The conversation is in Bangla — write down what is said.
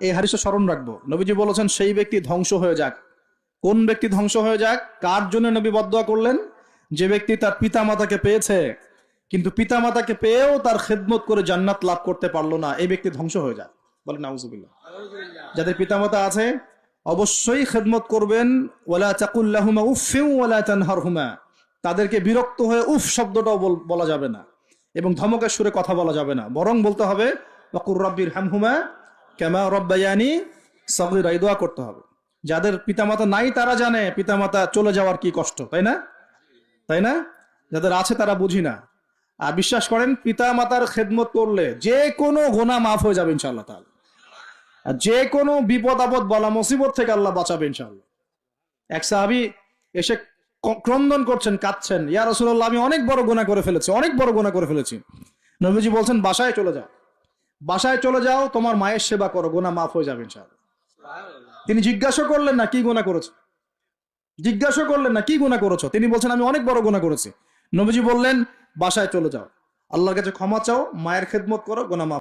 এই হাদিসটা স্মরণ রাখবো। নবীজি বলেছেন সেই ব্যক্তি ধ্বংস হয়ে যাক। কোন ব্যক্তি ধ্বংস হয়ে যাক? কার জন্য নবী বদদুয়া করলেন? যে ব্যক্তি তার পিতামাতাকে পেয়েছে কিন্তু পিতামাতাকে পেয়েও তার খেদমত করে জান্নাত লাভ করতে পারলো না, এই ব্যক্তি ধ্বংস হয়ে যাক। বলেন নাউজুবিল্লাহ। যাদের পিতামাতা আছে অবশ্যই খেদমত করবেন। ওয়ালা তাকুল লাহুমা উফফিন ওয়ালা তানহারহুমা, তাদেরকে বিরক্ত হয়ে উফ শব্দটাও বলা যাবে না এবং ধমকের সুরে কথা বলা যাবে না, বরং বলতে হবে ওয়াকুর রাব্বির হামহুমা কামা রাব্বায়ানি সগীরা, এই দোয়া করতে হবে। যাদের পিতামাতা নাই তারা জানে পিতামাতা চলে যাওয়ার কি কষ্ট, তাই না? তাই না? যাদের আছে তারা বুঝি না। আর বিশ্বাস করেন পিতামাতার খেদমত করলে যে কোনো গুনাহ মাফ হয়ে যাবে ইনশাআল্লাহ তাআলা। আর যে কোনো বিপদ আপদ বলা মুসিবত থেকে আল্লাহ বাঁচাবে ইনশাআল্লাহ। এক সাহাবী এসে ক্রন্দন করছেন, কাঁদছেন, ইয়া রাসূলুল্লাহ আমি অনেক বড় গুনাহ করে ফেলেছি, অনেক বড় গুনাহ করে ফেলেছি। নবীজি বলছেন বাসায় চলে যাও, বাসায় চলে যাও, তোমার মায়ের সেবা করো, গুনাহ মাফ হয়ে যাবে ইনশাআল্লাহ। তিনি জিজ্ঞাসা করলেন না কি গুনাহ করেছো, জিজ্ঞাসা করলেন না কি গুনাহ করেছো, তিনি বলছেন আমি অনেক বড় গুনাহ করেছি। নবীজি বললেন বাসায় চলে যাও, আল্লাহর কাছে ক্ষমা চাও, মায়ের খেদমত করো, গুনাহ মাফ